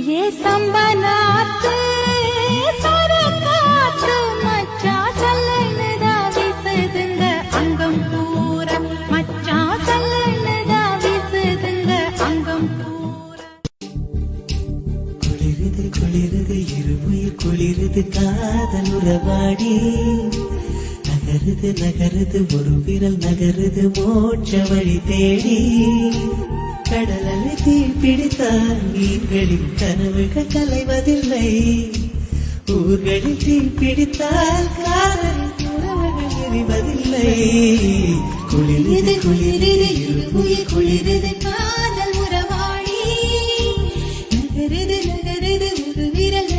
ये संबनाते सरकाते मच्चा सल्लनदा विसदंग अंगम पूरा मच्चा सल्लनदा विसदंग अंगम पूरा குளிருது குளிருது இருமுயிர் குளிருது காதல் உறவாடி நகருது நகருது ஒரு விரல் நகருது மோட்ச வழி தேடி கடலலை தீ பிடித்தால் மீன்களின் கனவுகள் கலைவதில்லை ஊர்களில் தீ பிடித்தால் காதலின் உறவுகள் எரிவதில்லை குளிருது குளிருது இருமுயிர் குளிருது காதல் உறவாடி நகருது நகருது ஒரு விரல்